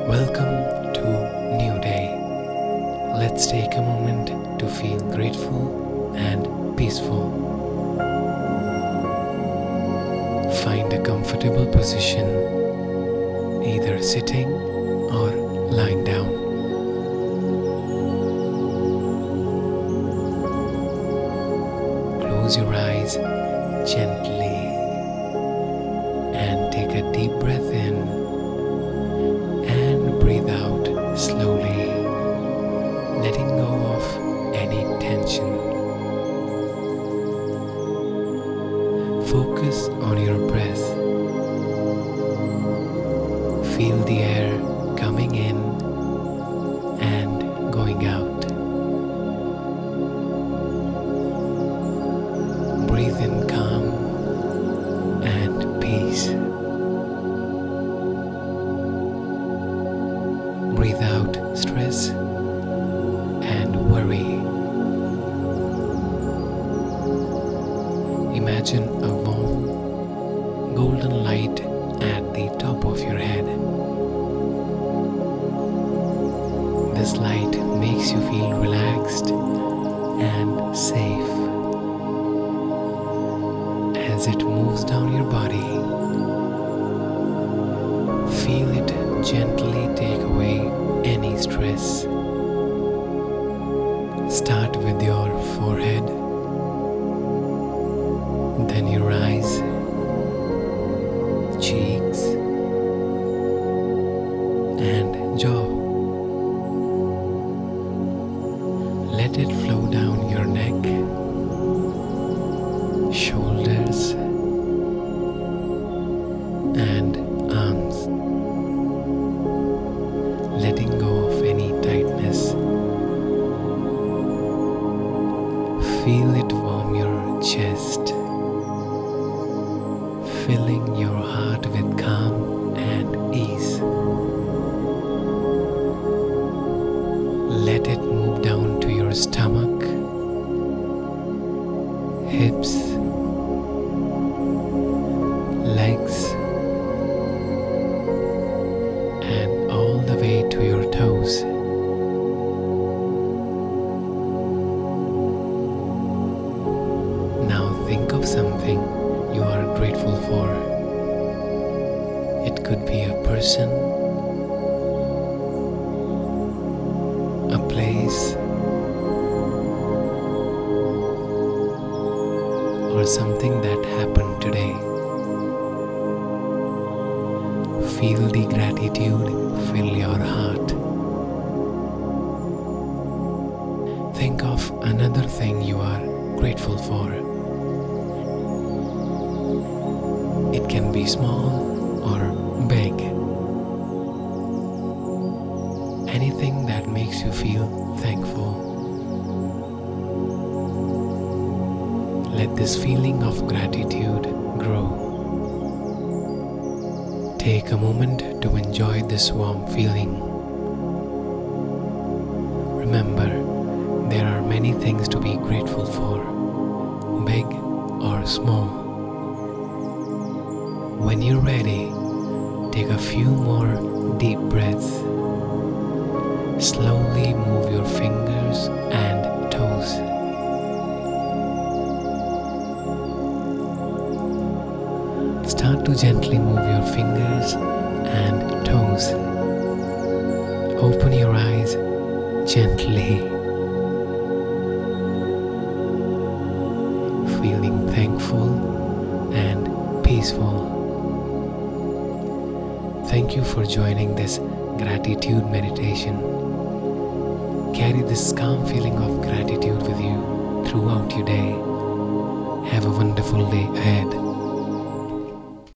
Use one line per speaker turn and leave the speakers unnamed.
Welcome to New Day. Let's take a moment to feel grateful and peaceful. Find a comfortable position, either sitting or lying down. Close your eyes gently and take a deep breath in and breathe out slowly, letting go of any tension. Focus on your breath. Feel the air coming in and going out. Breathe in calm and peace. Breathe out stress and worry. Imagine a warm, golden light at the top of your head. This light makes you feel relaxed and safe. As it moves down your body, feel it gently take away any stress. Start with your forehead, then your eyes, cheeks, and jaw. Let it flow down your neck, shoulders, and arms, letting go of any tightness. Feel it warm your chest, filling your heart with calm and ease. Let it move down to your stomach, hips, legs, and all the way to your toes. Now think of something you are grateful for. It could be a person, a place, or something that happened today. Feel the gratitude fill your heart. Think of another thing you are grateful for. It can be small or big. Anything that makes you feel thankful. Let this feeling of gratitude grow. Take a moment to enjoy this warm feeling. Remember, there are many things to be grateful for, big or small. When you're ready, take a few more deep breaths. Slowly move your fingers and toes. Start to gently move your fingers and toes. Open your eyes gently. Feeling thankful and peaceful. Thank you for joining this gratitude meditation. Carry this calm feeling of gratitude with you throughout your day. Have a wonderful day ahead.